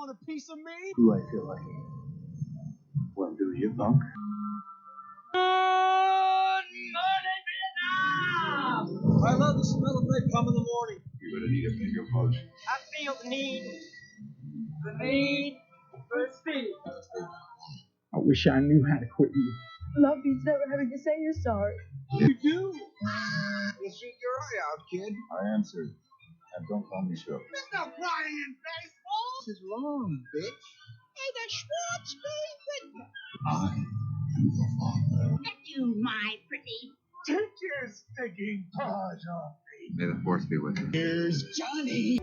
want a piece of me? Do I feel like it? Well, do you, punk? Good morning, Vietnam! I love the smell of napalm in the morning. You're gonna need a bigger boat. I feel the need for speed. I wish I knew how to quit you. Love means never having to say you're sorry. You do. You shoot your eye out, kid. I answered. And don't call me Shook. There's no crying in baseball. This is wrong, bitch. Hey, the Schwartz with you. I am the father. At you, my pretty. Take your stinking paws off me. May the force be with you. Here's Johnny.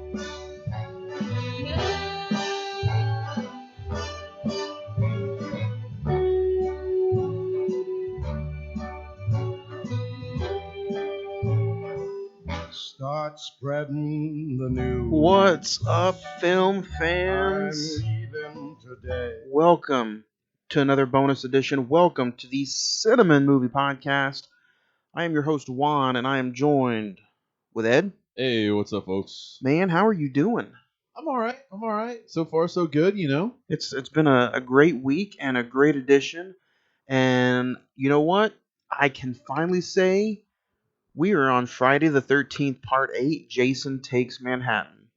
Start spreading the news. What's up, film fans? I'm leaving today. Welcome to another bonus edition. Welcome to the Cine-Men Movie Podcast. I am your host, Juan, and I am joined with Ed. Hey, what's up, folks? Man, how are you doing? I'm all right. So far, so good, you know? It's been a great week and a great edition. And you know what? I can finally say we are on Friday the 13th, Part 8, Jason Takes Manhattan.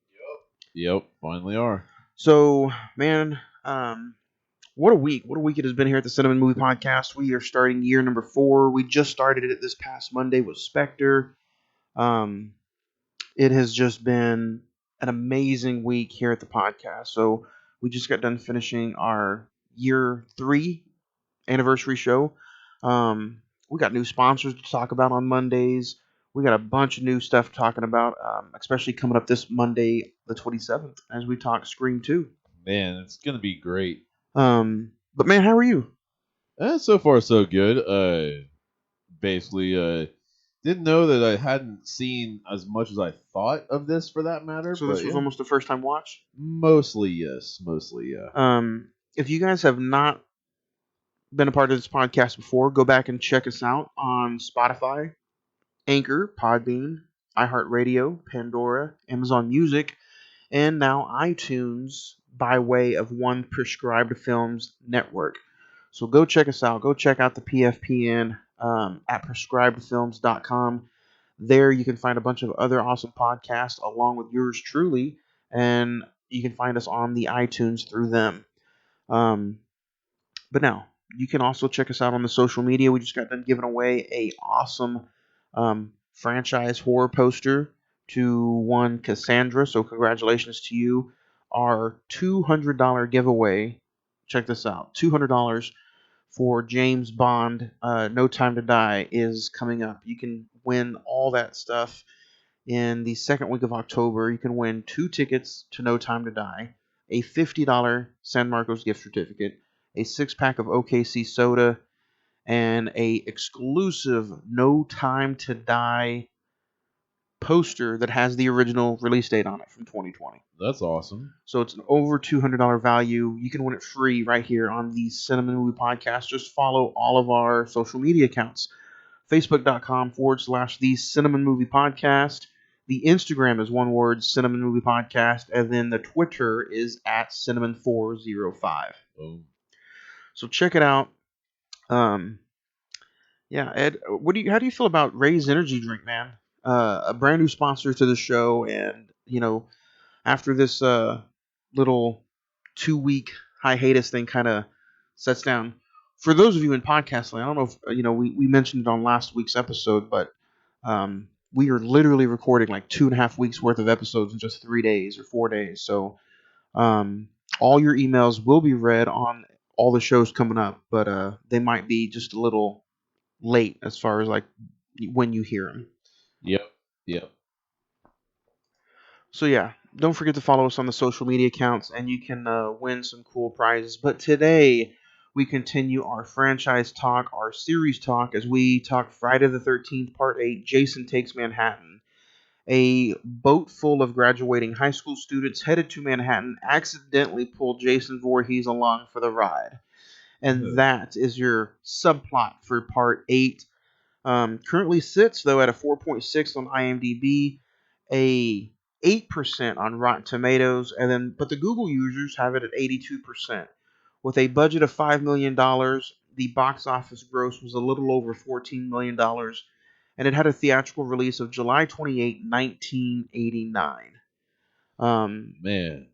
Yep, finally are. So, man, what a week. What a week it has been here at the Cine-Men Movie Podcast. We are starting year number 4. We just started it this past Monday with Spectre. It has just been an amazing week here at the podcast. So we just got done finishing our year 3 anniversary show. We got new sponsors to talk about on Mondays. We got a bunch of new stuff talking about, especially coming up this Monday, the 27th, as we talk Scream 2. Man, it's going to be great. But man, how are you? So far, so good. Basically, didn't know that I hadn't seen as much as I thought of this, for that matter. So this was almost the first time watch? Mostly, yes. Mostly, yeah. If you guys have not been a part of this podcast before, go back and check us out on Spotify, Anchor, Podbean, iHeartRadio, Pandora, Amazon Music, and now iTunes by way of One Prescribed Films Network. So go check us out. Go check out the PFPN at prescribedfilms.com. There you can find a bunch of other awesome podcasts along with yours truly, and you can find us on the iTunes through them. But now, you can also check us out on the social media. We just got done giving away a awesome franchise horror poster to one Cassandra. So congratulations to you. Our $200 giveaway. Check this out. $200 for James Bond, No Time to Die, is coming up. You can win all that stuff in the second week of October. You can win 2 tickets to No Time to Die, a $50 San Marcos gift certificate, a 6-pack of OKC soda, and a exclusive No Time to Die poster that has the original release date on it from 2020. That's awesome. So it's an over $200 value. You can win it free right here on the Cine-Men Movie Podcast. Just follow all of our social media accounts. Facebook.com/the Cine-Men Movie Podcast. The Instagram is one word, Cine-Men Movie Podcast. And then the Twitter is at Cinnamon405. Boom. So check it out. Yeah, Ed, how do you feel about Ray's Energy Drink, man? A brand new sponsor to the show, and after this little 2-week hiatus thing kind of sets down. For those of you in podcast land, I don't know if we mentioned it on last week's episode, but we are literally recording like 2.5 weeks worth of episodes in just 3 days or 4 days. So all your emails will be read on all the shows coming up, but they might be just a little late as far as like when you hear them. Yep. So yeah, don't forget to follow us on the social media accounts, and you can win some cool prizes. But today we continue our franchise talk, our series talk, as we talk Friday the 13th, Part 8, Jason Takes Manhattan. A boat full of graduating high school students headed to Manhattan accidentally pulled Jason Voorhees along for the ride. And that is your subplot for Part 8. Currently sits, though, at a 4.6 on IMDb. A 8% on Rotten Tomatoes, but the Google users have it at 82%. With a budget of $5 million, the box office gross was a little over $14 million, and it had a theatrical release of July 28, 1989. Man.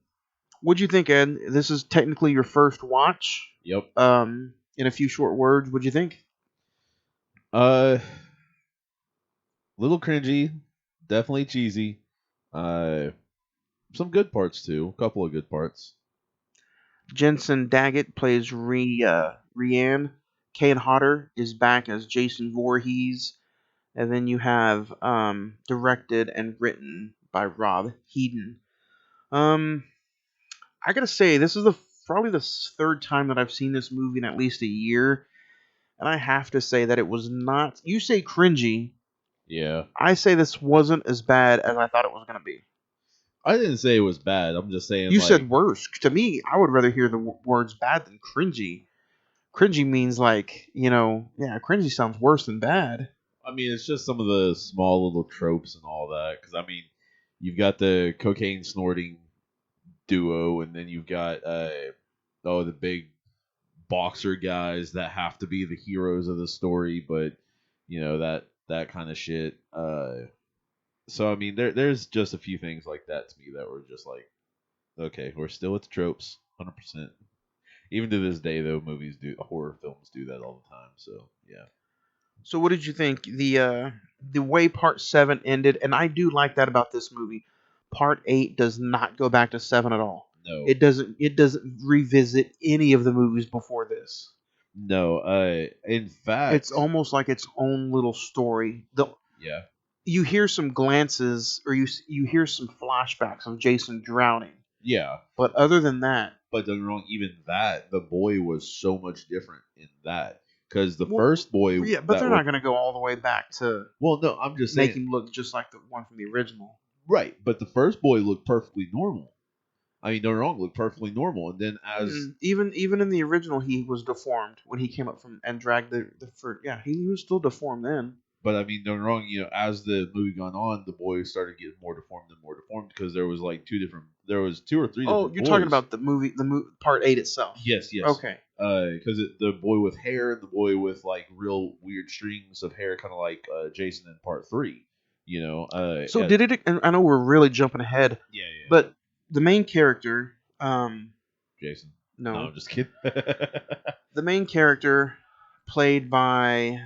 What'd you think, Ed? This is technically your first watch. Yep. In a few short words, what'd you think? Little cringy, definitely cheesy. Some good parts too. A couple of good parts. Jensen Daggett plays Rianne. Kane Hodder is back as Jason Voorhees. And then you have directed and written by Rob Hedden. I gotta say, this is probably the third time that I've seen this movie in at least a year. And I have to say that it was not... You say cringy. Yeah. I say this wasn't as bad as I thought it was going to be. I didn't say it was bad. I'm just saying. You said worse. To me, I would rather hear the words bad than cringy. Cringy means cringy sounds worse than bad. I mean, it's just some of the small little tropes and all that. Because, I mean, you've got the cocaine snorting duo, and then you've got the big boxer guys that have to be the heroes of the story, but that kind of shit. So I mean, there's just a few things like that to me that were just like, okay, we're still with the tropes, 100%. Even to this day, though, horror films do that all the time. So yeah. So what did you think? The way Part 7 ended, and I do like that about this movie. Part 8 does not go back to 7 at all. No, it doesn't. It doesn't revisit any of the movies before this. No, in fact, it's almost like its own little story. Yeah. You hear some glances, or you hear some flashbacks of Jason drowning. Yeah. But other than that... But don't get me wrong, even that, the boy was so much different in that. Because the first boy... Yeah, but they're not going to go all the way back to... Well, no, I'm just saying... Make him look just like the one from the original. Right, but the first boy looked perfectly normal. I mean, don't get me wrong, looked perfectly normal. And then as... Even in the original, he was deformed when he came up from and dragged the fruit. Yeah, he was still deformed then. But I mean, don't get me wrong, as the movie gone on, the boy started getting more deformed because there was like two or three. Oh, you're boys. Talking about the movie, Part 8 itself. Yes. Okay. Because the boy with hair and the boy with like real weird strings of hair, kind of like Jason in Part 3. So did it? And I know we're really jumping ahead. Yeah. But the main character, Jason. No, I'm just kidding. The main character, played by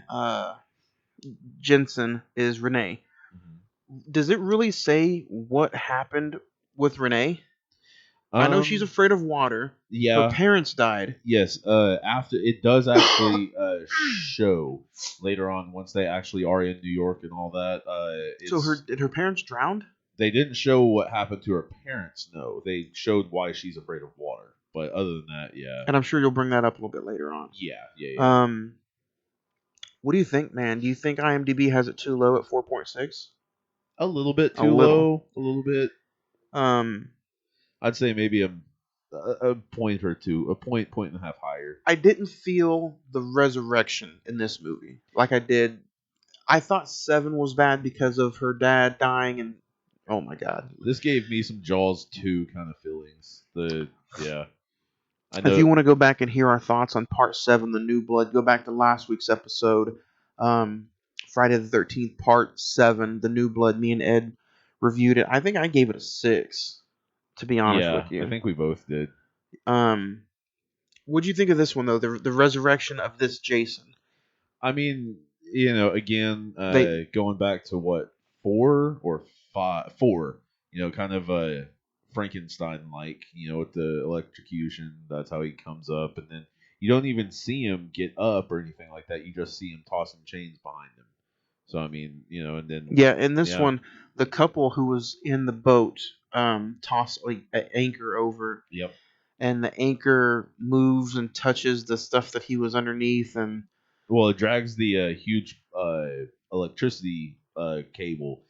Jensen, is Renee. Mm-hmm. Does it really say what happened with Renee? I know she's afraid of water. Yeah. Her parents died. Yes. After it does actually show later on, once they actually are in New York and all that. So did her parents drown? They didn't show what happened to her parents. No, they showed why she's afraid of water. But other than that, yeah. And I'm sure you'll bring that up a little bit later on. Yeah. What do you think, man? Do you think IMDb has it too low at 4.6? A little bit too low. A little bit. I'd say maybe a point or two, point and a half higher. I didn't feel the resurrection in this movie like I did. I thought 7 was bad because of her dad dying, and oh my god, this gave me some Jaws 2 kind of feelings. If you want to go back and hear our thoughts on Part 7, The New Blood, go back to last week's episode, Friday the 13th, Part 7, The New Blood. Me and Ed reviewed it. I think I gave it a 6. To be honest with you. I think we both did. What'd you think of this one, though? The resurrection of this Jason. I mean, again, going back to what, 4 or 5? 4. Kind of Frankenstein-like, with the electrocution. That's how he comes up, and then you don't even see him get up or anything like that. You just see him tossing chains behind him. So I mean, and then in this one, the couple who was in the boat toss an anchor over. Yep. And the anchor moves and touches the stuff that he was underneath, and it drags the huge electricity cable,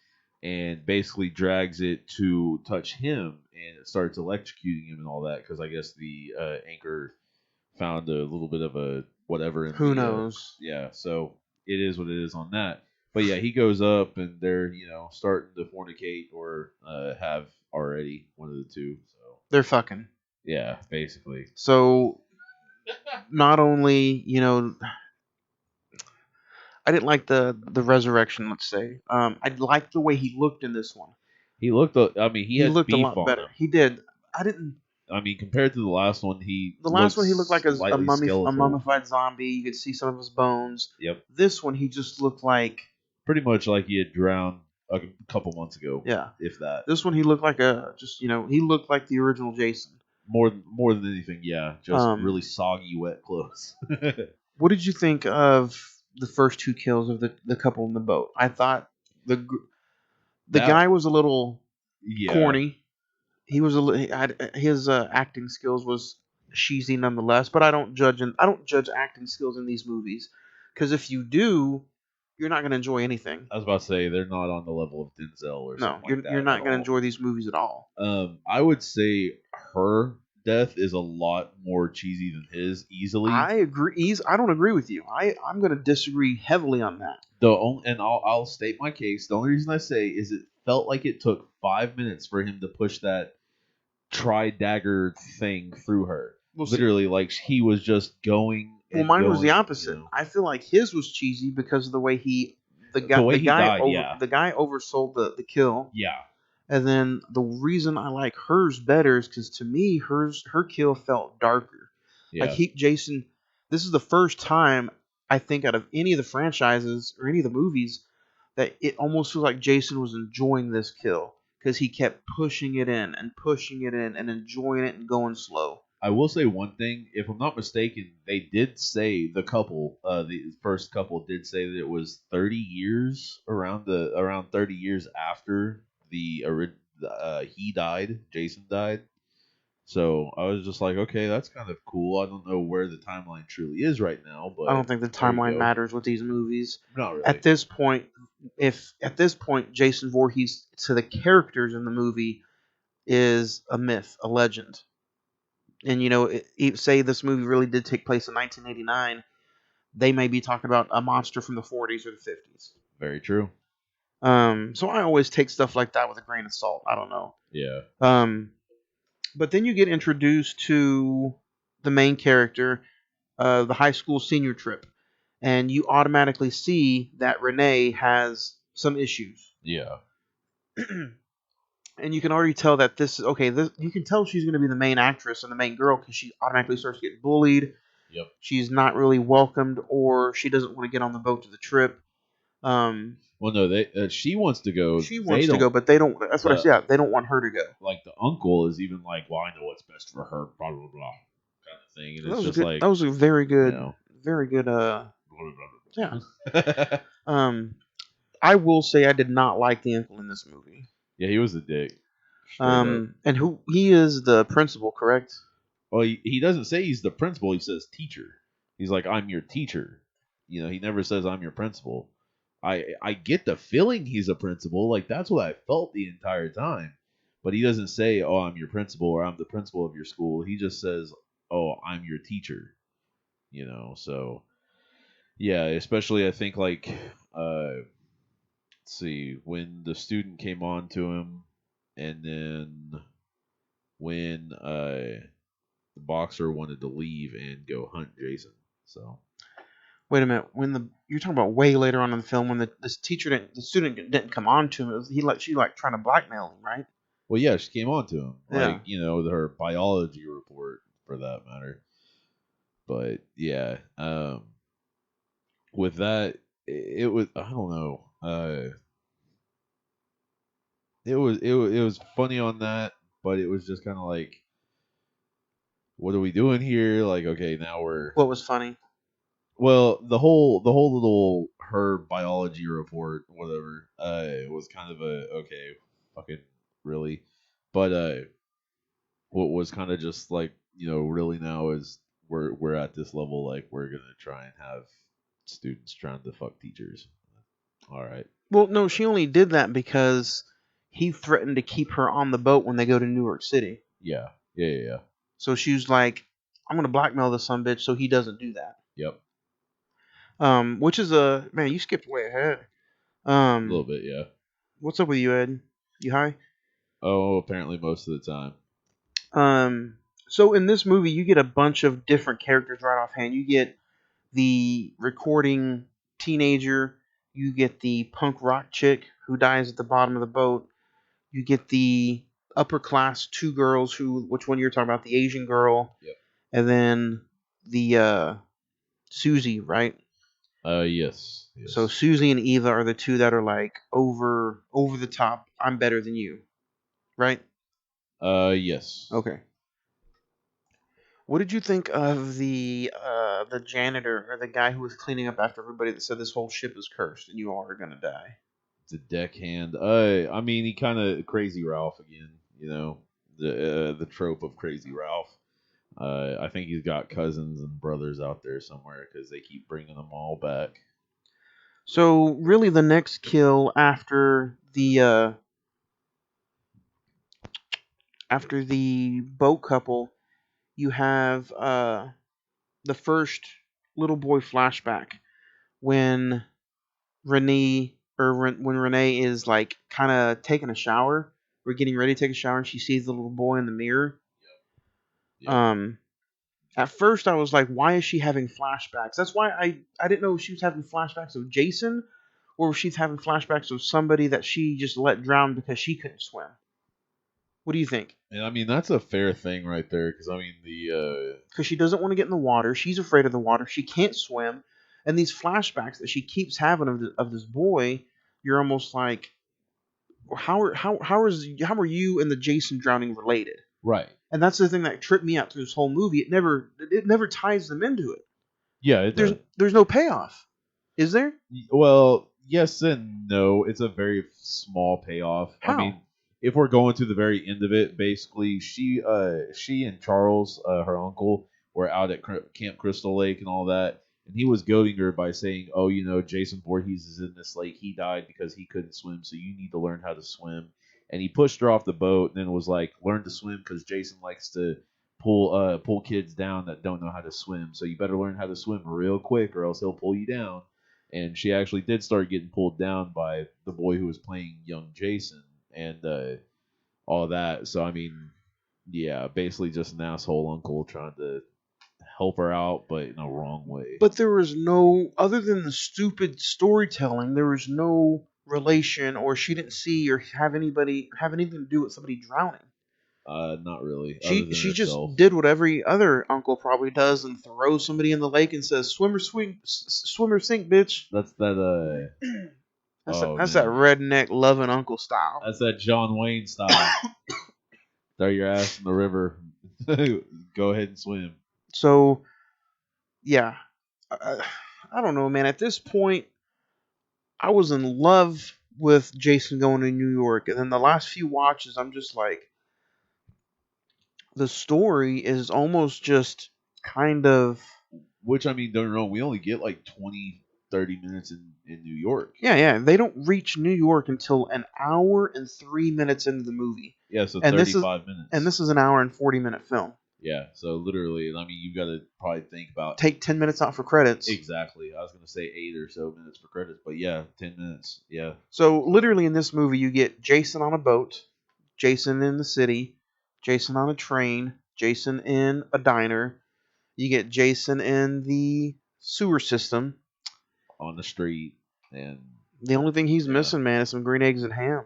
and basically drags it to touch him, and it starts electrocuting him and all that. Because I guess the anchor found a little bit of a whatever. Who knows? So it is what it is on that. But yeah, he goes up and they're starting to fornicate or have already one of the two. So They're fucking. yeah, basically. So not only I didn't like the resurrection. Let's say I liked the way he looked in this one. He looked. I mean, he He had looked a beef lot on better. him. He did. I didn't. I mean, compared to the last one, The last one he looked like a slightly skeletal. mummified zombie. You could see some of his bones. Yep, This one he just looked like pretty much like he had drowned a couple months ago. yeah. If that. This one he looked like he looked like the original Jason. More than anything, yeah, just really Um, soggy, wet clothes. What did you think of the first two kills of the couple in the boat? I thought the That- guy was a little yeah, corny. He was his acting skills was cheesy nonetheless, but I don't judge acting skills in these movies because if you do, you're not going to enjoy anything. I was about to say they're not on the level of Denzel or No, something you're like that. you're not at going to all. enjoy these movies at all. I would say her death is a lot more cheesy than his easily. I agree. I don't agree with you. I'm going to disagree heavily on that. And I'll state my case. The only reason I say is it felt like it took 5 minutes for him to push that tri-dagger thing through her. We'll see. Literally, like he was just going. Well, and mine was the going, opposite. I feel like his was cheesy because of the way the way he guy died, yeah. the guy oversold the kill. Yeah. And then the reason I like hers better is because to me her kill felt darker. Yeah. Like Jason, this is the first time I think out of any of the franchises or any of the movies that it almost feels like Jason was enjoying this kill because he kept pushing it in and enjoying it and going slow. I will say one thing. If I'm not mistaken, they did say the first couple did say that it was 30 years around 30 years after he died, Jason died. So I was just like, okay, that's kind of cool. I don't know where the timeline truly is right now, but I don't think the there you timeline go. matters with these movies. Not really. At this point, Jason Voorhees to the characters in the movie is a myth, a legend. And say this movie really did take place in 1989, they may be talking about a monster from the 40s or the 50s. Very true. So I always take stuff like that with a grain of salt. I don't know. Yeah. But then you get introduced to the main character, the high school senior trip, and you automatically see that Renee has some issues. Yeah. And you can already tell that you can tell she's going to be the main actress and the main girl because she automatically starts getting bullied. Yep. She's not really welcomed, or she doesn't want to get on the boat to the trip. Well, no, she wants to go. She wants to go, but they don't. That's what I said. Yeah, they don't want her to go. Like the uncle is even like, well, I know what's best for her, blah blah blah, kind of thing. And it's just good, like that was a very good, very good. Yeah. I will say I did not like the uncle in this movie. Yeah, he was a dick. And he is the principal, correct? Well, he doesn't say he's the principal. He says teacher. He's like, I'm your teacher. He never says I'm your principal. I get the feeling he's a principal. Like, that's what I felt the entire time. But he doesn't say, oh, I'm your principal or I'm the principal of your school. He just says, oh, I'm your teacher. So yeah, especially I think like let's see, when the student came on to him, and then when the boxer wanted to leave and go hunt Jason. So wait a minute, you're talking about way later on in the film when the student didn't come on to him. She trying to blackmail him, right? Well, yeah, she came on to him, like Yeah. her biology report for that matter. But yeah, with that, it was, I don't know. It was funny on that, but it was just kind of like, what are we doing here? Like, okay, now we're. What was funny? Well, the whole little her biology report, whatever, was kind of a okay, fucking really, but what was kind of just like, really now is we're at this level, like we're gonna try and have students trying to fuck teachers. All right. Well, no, she only did that because he threatened to keep her on the boat when they go to New York City. Yeah. So she was like, I'm gonna blackmail this son bitch so he doesn't do that. Yep. Which is man, you skipped way ahead. A little bit, yeah. What's up with you, Ed? You high? Oh, apparently most of the time. So in this movie, you get a bunch of different characters right offhand. You get the recording teenager. You get the punk rock chick who dies at the bottom of the boat. You get the upper class two girls which one you're talking about? The Asian girl. Yep. And then the Susie, right? Yes. So Susie and Eva are the two that are like over the top. I'm better than you, right? Yes. Okay. What did you think of the janitor or the guy who was cleaning up after everybody that said this whole ship is cursed and you all are gonna die? The deckhand. I mean, he kind of Crazy Ralph again. You know, the trope of Crazy Ralph. I think he's got cousins and brothers out there somewhere because they keep bringing them all back. So really, the next kill after the boat couple, you have the first little boy flashback when when Renee is like kind of taking a shower or getting ready to take a shower, and she sees the little boy in the mirror. Yep. At first I was like, why is she having flashbacks? That's why I didn't know if she was having flashbacks of Jason or if she's having flashbacks of somebody that she just let drown because she couldn't swim. What do you think? And I mean, that's a fair thing right there because I mean Because she doesn't want to get in the water. She's afraid of the water. She can't swim. And these flashbacks that she keeps having of this boy, you're almost like, how are you and the Jason drowning related? right. And that's the thing that tripped me out through this whole movie. It never ties them into it. Yeah, There's no payoff. Is there? Well, yes and no. It's a very small payoff. How? I mean, if we're going to the very end of it, basically, she and Charles, her uncle, were out at Camp Crystal Lake and all that, and he was goading her by saying, "Oh, you know, Jason Voorhees is in this lake. He died because he couldn't swim, so you need to learn how to swim." And he pushed her off the boat, and then was like, "Learn to swim because Jason likes to pull kids down that don't know how to swim. So you better learn how to swim real quick, or else he'll pull you down." And she actually did start getting pulled down by the boy who was playing young Jason and all that. So I mean, yeah, basically just an asshole uncle trying to help her out, but in a wrong way. But there was no, other than the stupid storytelling, there was no relation, or she didn't see or have anything to do with somebody drowning. Not really. She just did what every other uncle probably does and throws somebody in the lake and says, "Swim or swing, swim or sink, bitch." That's that. That's that redneck loving uncle style. That's that John Wayne style. Throw your ass in the river. Go ahead and swim. So, yeah, I don't know, man. At this point, I was in love with Jason going to New York, and then the last few watches, I'm just like, the story is almost just kind of. Which, I mean, don't get me wrong, we only get like 20, 30 minutes in New York. Yeah. They don't reach New York until an hour and 3 minutes into the movie. Yeah, so 35 minutes. And this is an hour and 40-minute film. Yeah, so literally, I mean, you got to probably think about... Take 10 minutes out for credits. Exactly. I was going to say 8 or so minutes for credits, but yeah, 10 minutes, yeah. So literally in this movie, you get Jason on a boat, Jason in the city, Jason on a train, Jason in a diner. You get Jason in the sewer system. On the street. And the only thing he's missing, man, is some green eggs and ham.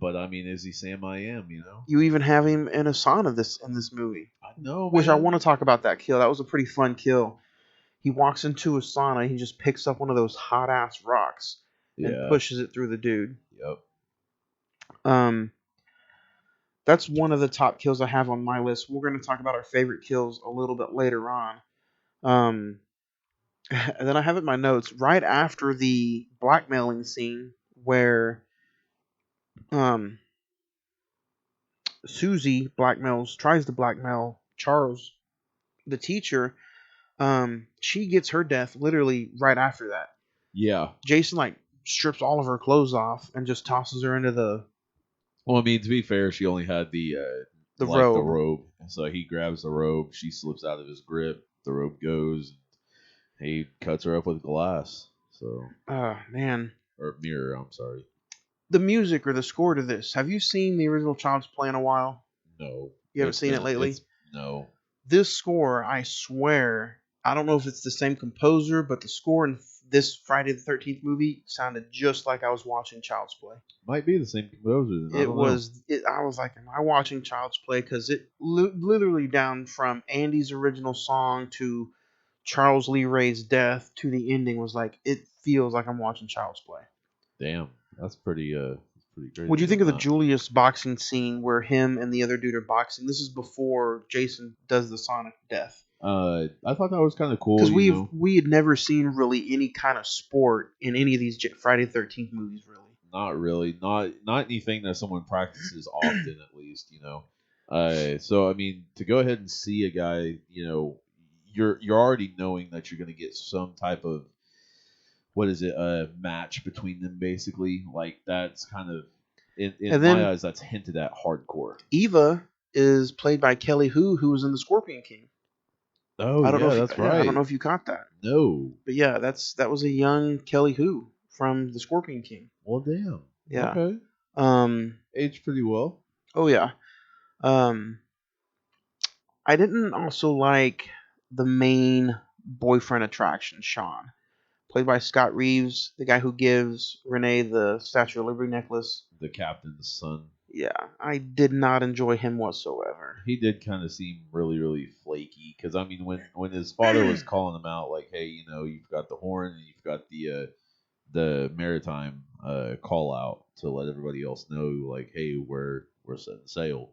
But I mean, is he Sam I Am, you know? You even have him in a sauna in this movie. I know, Which man. I want to talk about that kill. That was a pretty fun kill. He walks into a sauna. He just picks up one of those hot ass rocks and pushes it through the dude. Yep. That's one of the top kills I have on my list. We're going to talk about our favorite kills a little bit later on. And then I have it in my notes right after the blackmailing scene where Susie tries to blackmail Charles, the teacher. She gets her death literally right after that. Yeah. Jason like strips all of her clothes off and just tosses her into the. Well, I mean, to be fair, she only had the robe. The robe. So he grabs the robe. She slips out of his grip. The robe goes. He cuts her up with glass. So. Man. or Mirror. I'm sorry. The music or the score to this. Have you seen the original Child's Play in a while? No, You haven't seen it lately? No. This score, I swear, I don't know if it's the same composer, but the score in this Friday the 13th movie sounded just like I was watching Child's Play. Might be the same composer. I was like, am I watching Child's Play? Because it literally down from Andy's original song to Charles Lee Ray's death to the ending was like, it feels like I'm watching Child's Play. Damn, that's pretty great. What'd you think of the Julius boxing scene where him and the other dude are boxing? This is before Jason does the Sonic death. I thought that was kind of cool Because we had never seen really any kind of sport in any of these Friday the 13th movies, really. Not really, not anything that someone practices often, at least, you know. So I mean, to go ahead and see a guy, you know, you're already knowing that you're going to get some type of match between them, basically. Like that's kind of in my eyes, that's hinted at hardcore. Eva is played by Kelly Hu was in the Scorpion King. Oh, that's right. I don't know if you caught that. No. But yeah, that was a young Kelly Hu from the Scorpion King. Well, damn. Yeah. Okay. Aged pretty well. Oh yeah. I didn't also like the main boyfriend attraction, Sean, played by Scott Reeves, the guy who gives Renee the Statue of Liberty necklace. The captain's son. Yeah, I did not enjoy him whatsoever. He did kind of seem really, really flaky. Because, I mean, when his father was calling him out, like, hey, you know, you've got the horn and you've got the maritime call out to let everybody else know, like, hey, we're setting sail.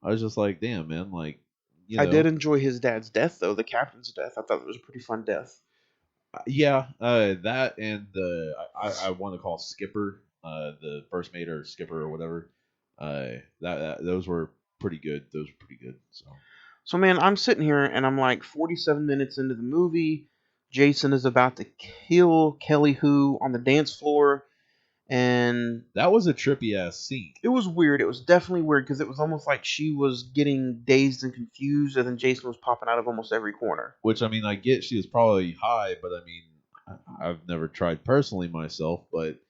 I was just like, damn, man, like, you know. I did enjoy his dad's death, though, the captain's death. I thought it was a pretty fun death. Yeah, that and I want to call Skipper, the first mate or Skipper or whatever. Those were pretty good. So man, I'm sitting here and I'm like 47 minutes into the movie. Jason is about to kill Kelly Hu on the dance floor, and that was a trippy ass scene. It was weird. It was definitely weird because it was almost like she was getting dazed and confused, and then Jason was popping out of almost every corner. Which, I mean, I get she was probably high, but I mean, I've never tried personally myself, but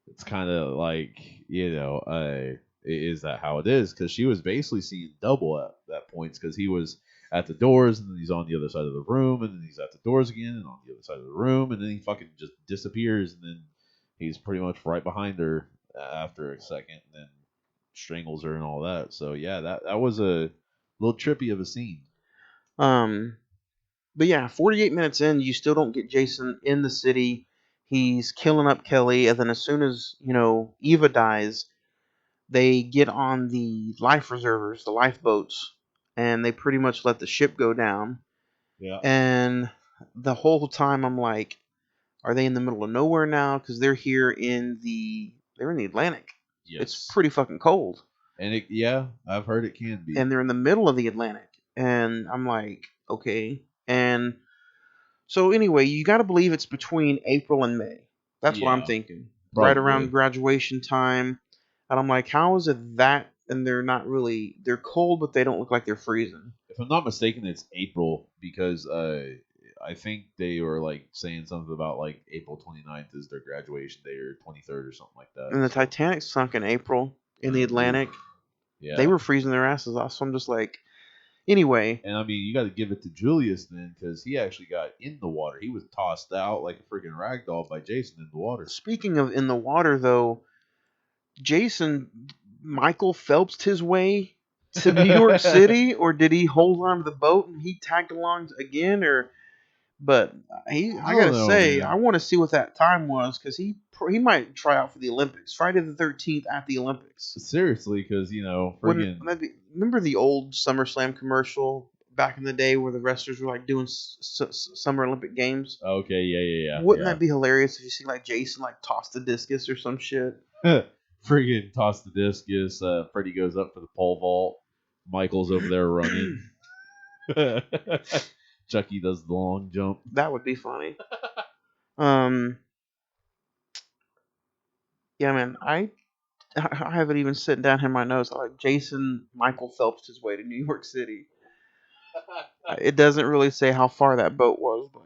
it's kind of like, you know, is that how it is? Because she was basically seeing double at that points, because he was at the doors, and then he's on the other side of the room, and then he's at the doors again, and on the other side of the room, and then he fucking just disappears, and then he's pretty much right behind her after a second, and then strangles her and all that. So yeah, that was a little trippy of a scene. But yeah, 48 minutes in, you still don't get Jason in the city. He's killing up Kelly, and then as soon as, you know, Eva dies, they get on the life reservers, the lifeboats, and they pretty much let the ship go down. Yeah. And the whole time I'm like, are they in the middle of nowhere now? Because they're in the Atlantic. Yes. It's pretty fucking cold. And I've heard it can be. And they're in the middle of the Atlantic. And I'm like, okay. And so anyway, you got to believe it's between April and May. That's what I'm thinking. Probably. Right around graduation time. And I'm like, how is it that? And they're not really, they're cold, but they don't look like they're freezing. If I'm not mistaken, it's April, because I think they were like saying something about like April 29th is their graduation day, or 23rd or something like that. And the Titanic sunk in April in the Atlantic. Yeah. They were freezing their asses off. So I'm just like, anyway. And I mean, you got to give it to Julius then, because he actually got in the water. He was tossed out like a freaking ragdoll by Jason in the water. Speaking of in the water, though, Michael Phelpsed his way to New York City, or did he hold on to the boat and he tagged along again? But I gotta say, man, I want to see what that time was, because he might try out for the Olympics. Friday the 13th at the Olympics. Seriously, because, you know, remember the old SummerSlam commercial back in the day where the wrestlers were like doing Summer Olympic Games? Okay, yeah. Wouldn't that be hilarious if you see like Jason like toss the discus or some shit? Friggin' toss the discus. Freddie goes up for the pole vault. Michael's over there running. Chucky does the long jump. That would be funny. Yeah, man. I haven't even sitting down here in my notes. I like Jason Michael Phelps his way to New York City. It doesn't really say how far that boat was, but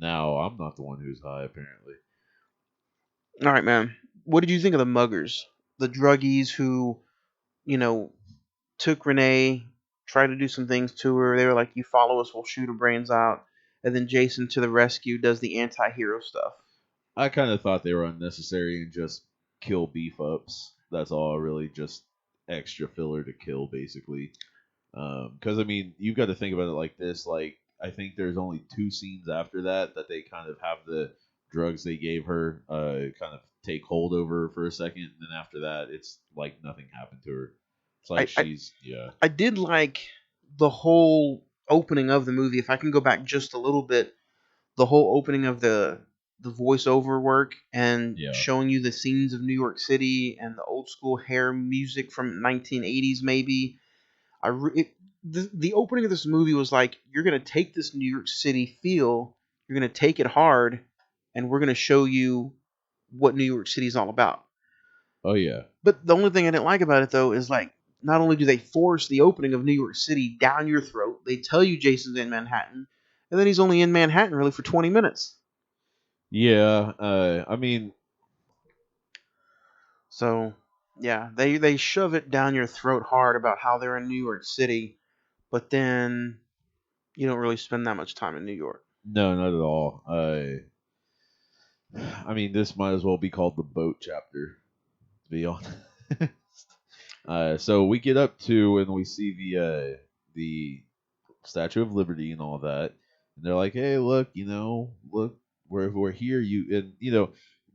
no, I'm not the one who's high, apparently. All right, man. What did you think of the muggers, the druggies who, you know, took Renee, tried to do some things to her. They were like, "You follow us, we'll shoot her brains out." And then Jason to the rescue does the anti-hero stuff. I kind of thought they were unnecessary and just kill beef ups. That's all, really, just extra filler to kill, basically. Because I mean, you've got to think about it like this. Like, I think there's only 2 scenes after that they kind of have the drugs they gave her kind of take hold over her for a second, and then after that, it's like nothing happened to her. It's like I she's yeah. I did like the whole opening of the movie. If I can go back just a little bit, the whole opening of the voiceover work and Yeah. showing you the scenes of New York City and the old school hair music from 1980s maybe. The opening of this movie was like, you're going to take this New York City feel, you're going to take it hard, and we're going to show you what New York City is all about. Oh yeah. But the only thing I didn't like about it though is like, not only do they force the opening of New York City down your throat, they tell you Jason's in Manhattan, and then he's only in Manhattan really for 20 minutes. Yeah. I mean, So yeah, they shove it down your throat hard about how they're in New York City, but then you don't really spend that much time in New York. no, not at all. I mean, this might as well be called the boat chapter, to be honest. So we get up to and we see the Statue of Liberty and all that, and they're like, "Hey, look, look, we're here."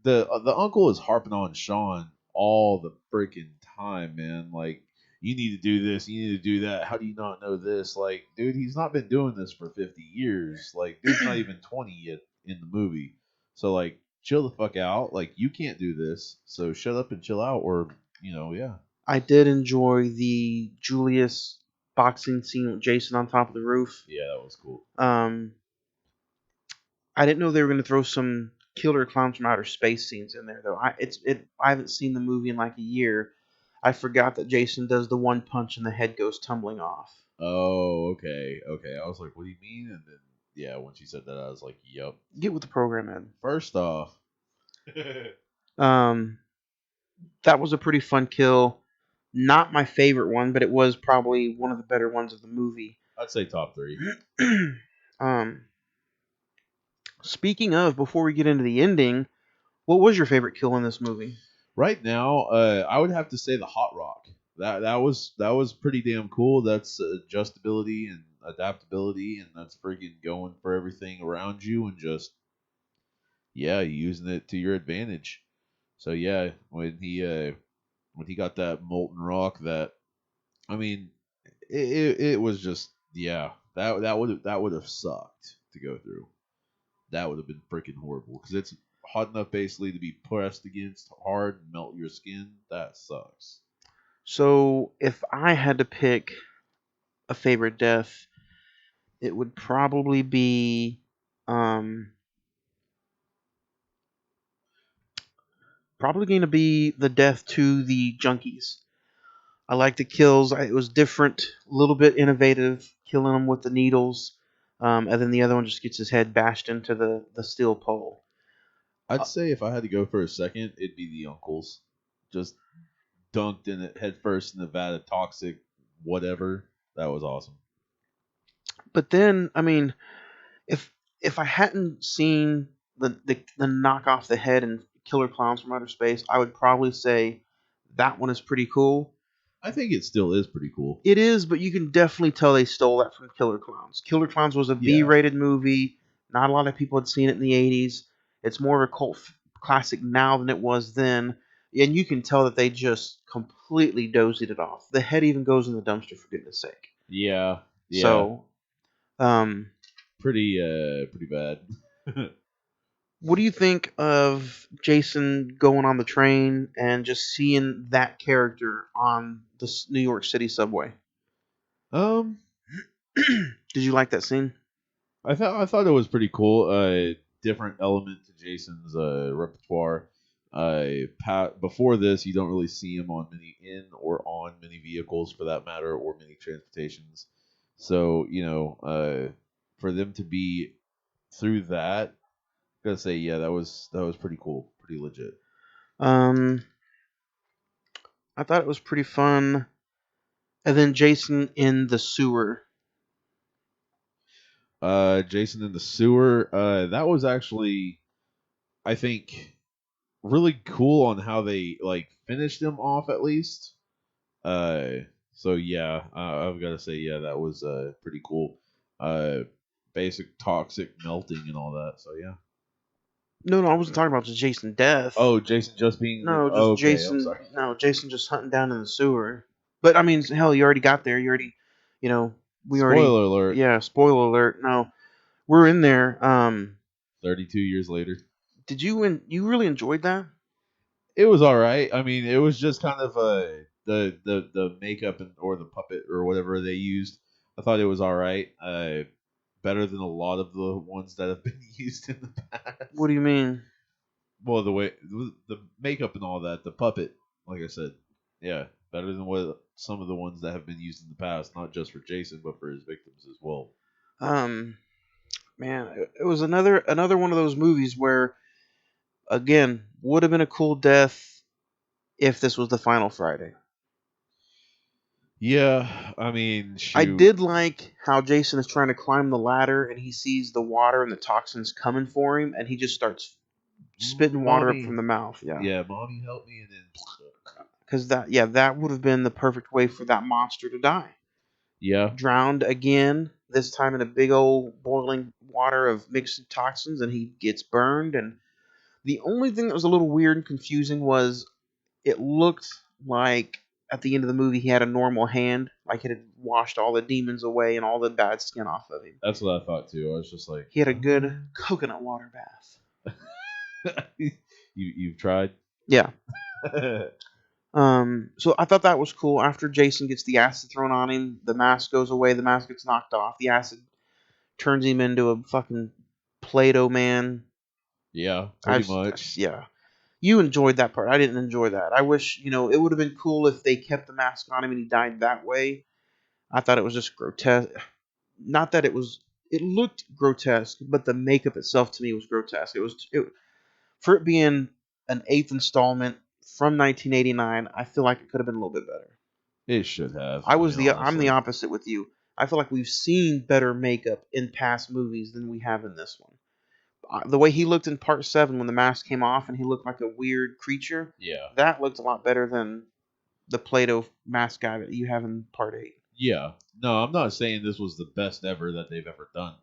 The uncle is harping on Sean all the freaking time, man. Like, you need to do this, you need to do that. How do you not know this? Like, dude, he's not been doing this for 50 years. Like, dude's not even 20 yet in the movie. So, like, chill the fuck out. Like, you can't do this. So shut up and chill out, or yeah. I did enjoy the Julius boxing scene with Jason on top of the roof. Yeah, that was cool. I didn't know they were going to throw some killer clowns from outer space scenes in there though. I haven't seen the movie in like a year. I forgot that Jason does the one punch and the head goes tumbling off. Oh, okay. I was like, what do you mean? And then, yeah, when she said that, I was like, yep. Get with the program, Ed. First off, That was a pretty fun kill. Not my favorite one, but it was probably one of the better ones of the movie. I'd say top 3. Speaking of, before we get into the ending, what was your favorite kill in this movie? Right now, I would have to say the hot rock. That was pretty damn cool. That's adjustability and adaptability, and that's freaking going for everything around you and just using it to your advantage. So yeah, when he got that molten rock, I mean, it was just that would have sucked to go through. That would have been freaking horrible because it's hot enough basically to be pressed against hard and melt your skin. That sucks. So, if I had to pick a favorite death, it would probably be probably going to be the death to the junkies. I like the kills. It was different, a little bit innovative, killing them with the needles, and then the other one just gets his head bashed into the steel pole. I'd say if I had to go for a second, it'd be the uncles. Just dunked in it head first in the vat of toxic whatever. That was awesome. But then, I mean, if I hadn't seen the knock off the head and killer clowns from outer space, I would probably say that one is pretty cool. I think it still is pretty cool. It is, but you can definitely tell they stole that from Killer Clowns. Killer Clowns was a B-rated movie. Not a lot of people had seen it in the 80s. It's more of a cult classic now than it was then. And you can tell that they just completely dozed it off. The head even goes in the dumpster, for goodness sake. Yeah. So, pretty bad. what do you think of Jason going on the train and just seeing that character on the New York City subway? Did you like that scene? I thought it was pretty cool. Different element to Jason's repertoire. Before this, you don't really see him on many vehicles for that matter, or many transportations. So for them to be through that, I gotta say, yeah, that was pretty cool, pretty legit. Um, I thought it was pretty fun. And then Jason in the sewer. Jason in the sewer. That was actually, I think, really cool on how they like finished him off at least. Uh, so yeah, I've got to say, yeah, that was pretty cool. Uh, Basic toxic melting and all that. So yeah. No, I wasn't talking about the Jason death. Oh, Jason just being. No, just Oh, okay, I'm Jason. sorry. No, Jason just hunting down in the sewer. But I mean, hell, you already got there. You already, we already. Spoiler alert. Yeah, spoiler alert. No, we're in there. 32 years later. Did you really enjoyed that? It was all right. I mean, it was just kind of the makeup or the puppet or whatever they used. I thought it was all right. Better than a lot of the ones that have been used in the past. What do you mean? Well, the makeup and all that, the puppet, like I said, yeah, better than what some of the ones that have been used in the past, not just for Jason but for his victims as well. Man, it was another one of those movies where, again, would have been a cool death if this was the final Friday. Yeah, I mean, shoot. I did like how Jason is trying to climb the ladder and he sees the water and the toxins coming for him and he just starts spitting water up from the mouth. Yeah, mommy help me, and then because that would have been the perfect way for that monster to die. yeah, Drowned again, this time in a big old boiling water of mixed toxins, and he gets burned. And the only thing that was a little weird and confusing was it looked like at the end of the movie he had a normal hand, like it had washed all the demons away and all the bad skin off of him. that's what I thought too. I was just like, He had a good coconut water bath. you've tried. Yeah. So I thought that was cool. After Jason gets the acid thrown on him, the mask goes away, the mask gets knocked off, the acid turns him into a fucking Play-Doh man. Yeah, pretty much. Yeah. You enjoyed that part. I didn't enjoy that. I wish, it would have been cool if they kept the mask on him and he died that way. I thought it was just grotesque. Not that it looked grotesque, but the makeup itself to me was grotesque. For it being an 8th installment from 1989, I feel like it could have been a little bit better. It should have. I'm the opposite with you. I feel like we've seen better makeup in past movies than we have in this one. The way he looked in Part 7 when the mask came off and he looked like a weird creature, yeah, that looked a lot better than the Play-Doh mask guy that you have in Part 8. Yeah. No, I'm not saying this was the best ever that they've ever done.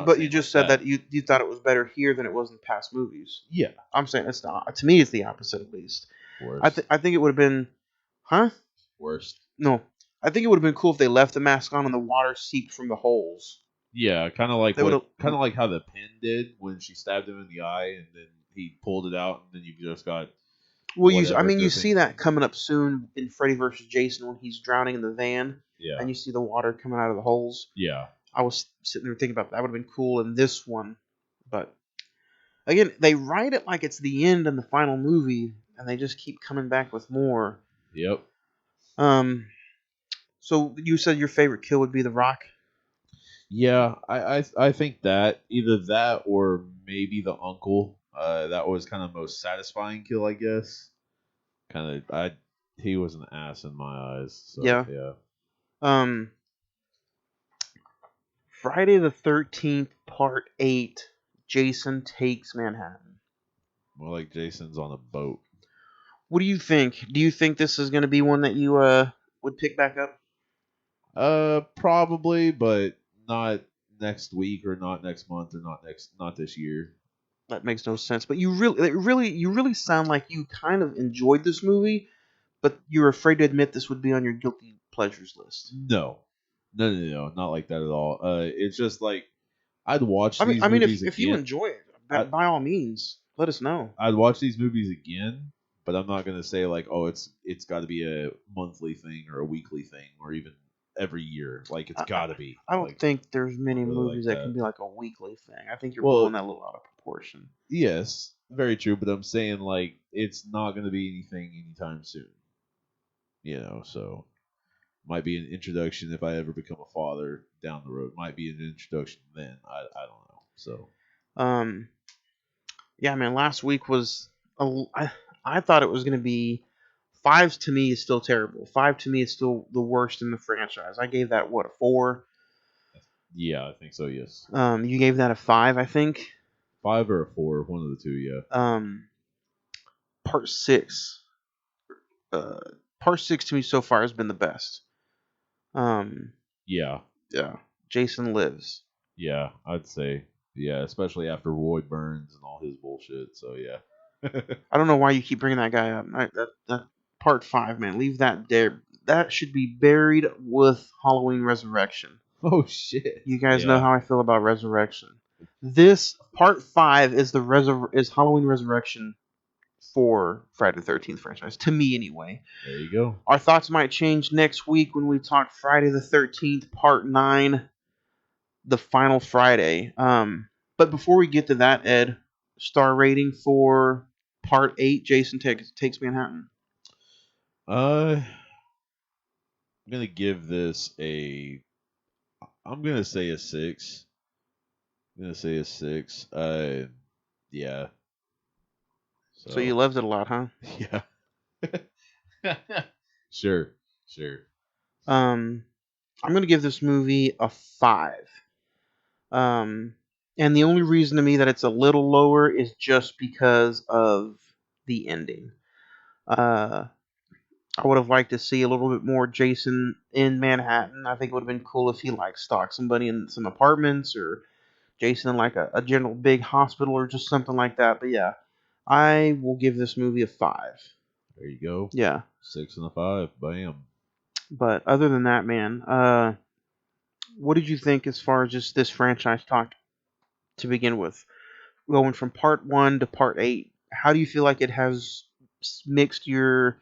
But you just said that you thought it was better here than it was in past movies. Yeah. I'm saying it's not. To me, it's the opposite at least. Worst. I think it would have been, huh? Worst. No, I think it would have been cool if they left the mask on and the water seeped from the holes. Yeah, kind of like how the pin did when she stabbed him in the eye, and then he pulled it out, and then you just got. Well, you see that coming up soon in Freddy vs. Jason when he's drowning in the van. Yeah. And you see the water coming out of the holes. Yeah. I was sitting there thinking about that would have been cool in this one, but again, they write it like it's the end and the final movie, and they just keep coming back with more. Yep. So you said your favorite kill would be The Rock? Yeah, I think that either that or maybe the uncle. That was kind of most satisfying kill, I guess. He was an ass in my eyes. So, yeah. Friday the 13th, Part 8, Jason Takes Manhattan. More like Jason's on a boat. What do you think? Do you think this is going to be one that you would pick back up? Probably, but not next week or not next month or not this year. That makes no sense. But you really sound like you kind of enjoyed this movie, but you're afraid to admit this would be on your guilty pleasures list. No, not like that at all. It's just like I'd watch. If you enjoy it, by all means, let us know. I'd watch these movies again, but I'm not gonna say like, oh, it's got to be a monthly thing or a weekly thing or even every year. Like it's got to be. I don't think there's many movies that can be like a weekly thing. I think you're blowing that a little out of proportion. Yes, very true. But I'm saying like it's not gonna be anything anytime soon. So. Might be an introduction if I ever become a father down the road. Might be an introduction then. I don't know. So, yeah, man. Last week was I I thought it was going to be. 5 to me is still terrible. 5 to me is still the worst in the franchise. I gave that, what, a 4? Yeah, I think so. Yes, You gave that a 5, I think. 5 or a 4, one of the two. Yeah. Part 6. Uh, Part 6 to me so far has been the best. Yeah. Yeah. Jason Lives. Yeah, I'd say. Yeah, especially after Roy Burns and all his bullshit. So yeah. I don't know why you keep bringing that guy up. That part 5, man. Leave that there. That should be buried with Halloween Resurrection. Oh shit. You guys know Yeah. how I feel about Resurrection. This part 5 is is Halloween Resurrection for Friday the 13th franchise, to me anyway. There you go. Our thoughts might change next week when we talk Friday the 13th, part 9, the final Friday. But before we get to that, Ed, star rating for part 8, Jason Takes Manhattan. I'm gonna give this a. I'm gonna say a 6. I'm gonna say a 6. Yeah. So you So loved it a lot, huh? yeah. Sure. Sure. I'm gonna give this movie a 5. And the only reason to me that it's a little lower is just because of the ending. I would have liked to see a little bit more Jason in Manhattan. I think it would have been cool if he like stalked somebody in some apartments, or Jason in like a general big hospital or just something like that. But yeah, I will give this movie a 5. There you go. Yeah. 6 and a 5. Bam. But other than that, man, what did you think as far as just this franchise talk to begin with? Going from part 1 to part 8, how do you feel like it has mixed your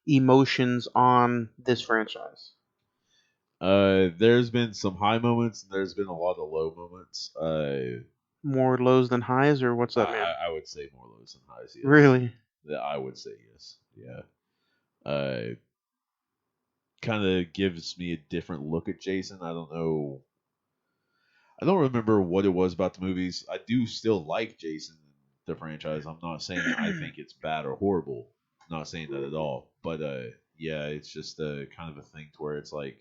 emotions on this franchise? There's been some high moments and there's been a lot of low moments. More lows than highs, or what's up, man? I would say more lows than highs. Yes. Really? Yeah, I would say yes. Yeah. Kind of gives me a different look at Jason. I don't know. I don't remember what it was about the movies. I do still like Jason, the franchise. I'm not saying I think it's bad or horrible. I'm not saying that at all. But yeah, it's just kind of a thing to where it's like,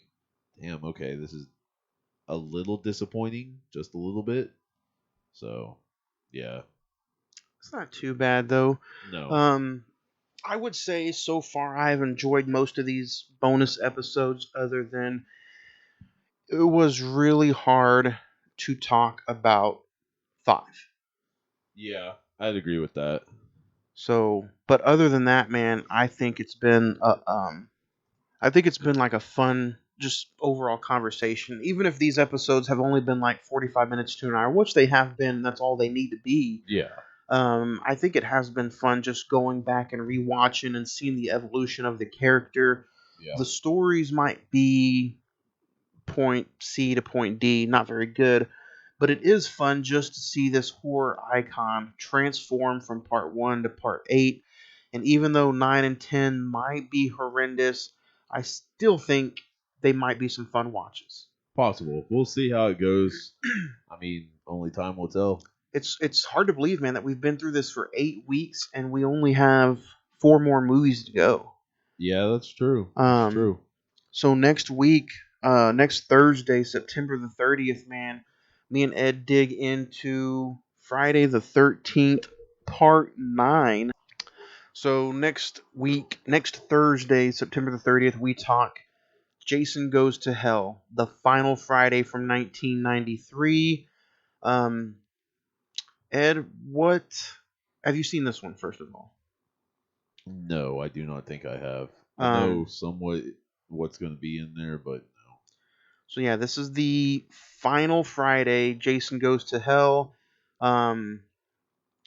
damn, okay, this is a little disappointing, just a little bit. So, yeah. It's not too bad though. No. I would say so far I've enjoyed most of these bonus episodes, other than it was really hard to talk about 5. Yeah, I'd agree with that. So, but other than that, man, I think it's been I think it's been like a fun, just overall conversation. Even if these episodes have only been like 45 minutes to an hour, which they have been, that's all they need to be. Yeah. I think it has been fun just going back and rewatching and seeing the evolution of the character. Yeah. The stories might be point C to point D, not very good, but it is fun just to see this horror icon transform from part 1 to part 8. And even though 9 and 10 might be horrendous, I still think they might be some fun watches. Possible. We'll see how it goes. I mean, only time will tell. It's hard to believe, man, that we've been through this for 8 weeks and we only have 4 more movies to go. Yeah, that's true. That's true. So next week, next Thursday, September the 30th, man, me and Ed dig into Friday the 13th, part 9. So next week, next Thursday, September the 30th, we talk Jason Goes to Hell, the final Friday from 1993. Ed, what have you seen this one, first of all? No, I do not think I have. I know somewhat what's going to be in there, but no. So yeah, this is the final Friday. Jason Goes to Hell.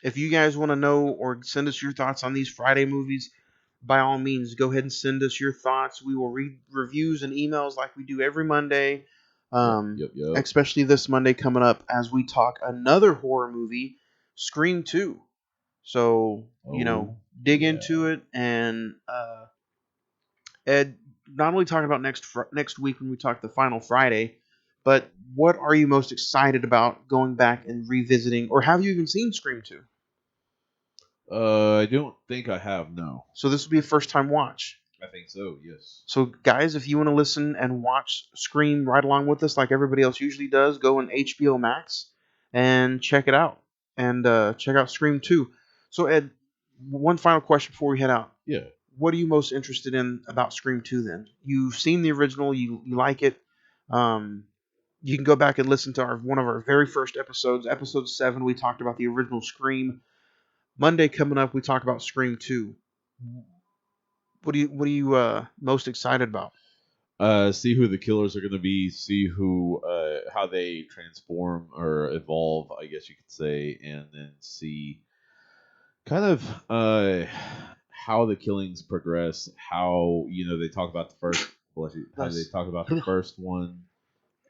If you guys want to know or send us your thoughts on these Friday movies, by all means, go ahead and send us your thoughts. We will read reviews and emails like we do every Monday. Yep. Especially this Monday coming up as we talk another horror movie, Scream 2. So, dig into it. And Ed, not only talking about next week when we talk the final Friday, but what are you most excited about going back and revisiting, or have you even seen Scream 2? I don't think I have. No. So this will be a first time watch. I think so. Yes. So guys, if you want to listen and watch Scream right along with us, like everybody else usually does, go on HBO Max and check it out, and check out Scream 2. So Ed, one final question before we head out. Yeah. What are you most interested in about Scream 2 then? You've seen the original, you like it. You can go back and listen to one of our very first episodes, episode 7. We talked about the original Scream. Monday coming up, we talk about Scream 2. What are you most excited about? See who the killers are going to be. See how they transform or evolve, I guess you could say, and then see kind of how the killings progress. How they talk about the first. Bless you. How they talk about the first one,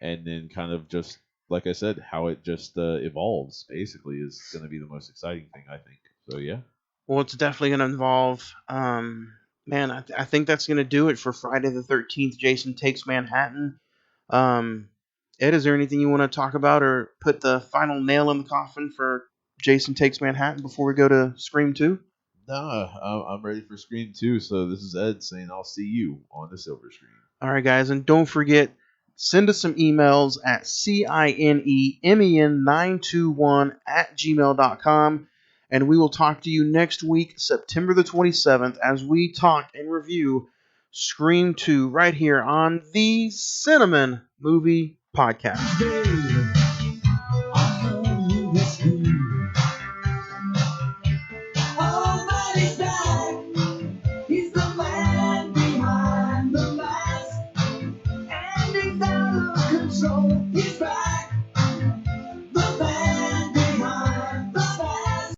and then kind of just like I said, how it just evolves. Basically, is going to be the most exciting thing, I think. So yeah. Well, it's definitely going to involve. Man, I think that's going to do it for Friday the 13th. Jason Takes Manhattan. Ed, is there anything you want to talk about or put the final nail in the coffin for Jason Takes Manhattan before we go to Scream 2? Nah, I'm ready for Scream 2. So this is Ed saying I'll see you on the silver screen. All right, guys, and don't forget, send us some emails at cinemen921@gmail.com. And we will talk to you next week, September the 27th, as we talk and review Scream 2 right here on the Cine-Men Movie Podcast. Almighty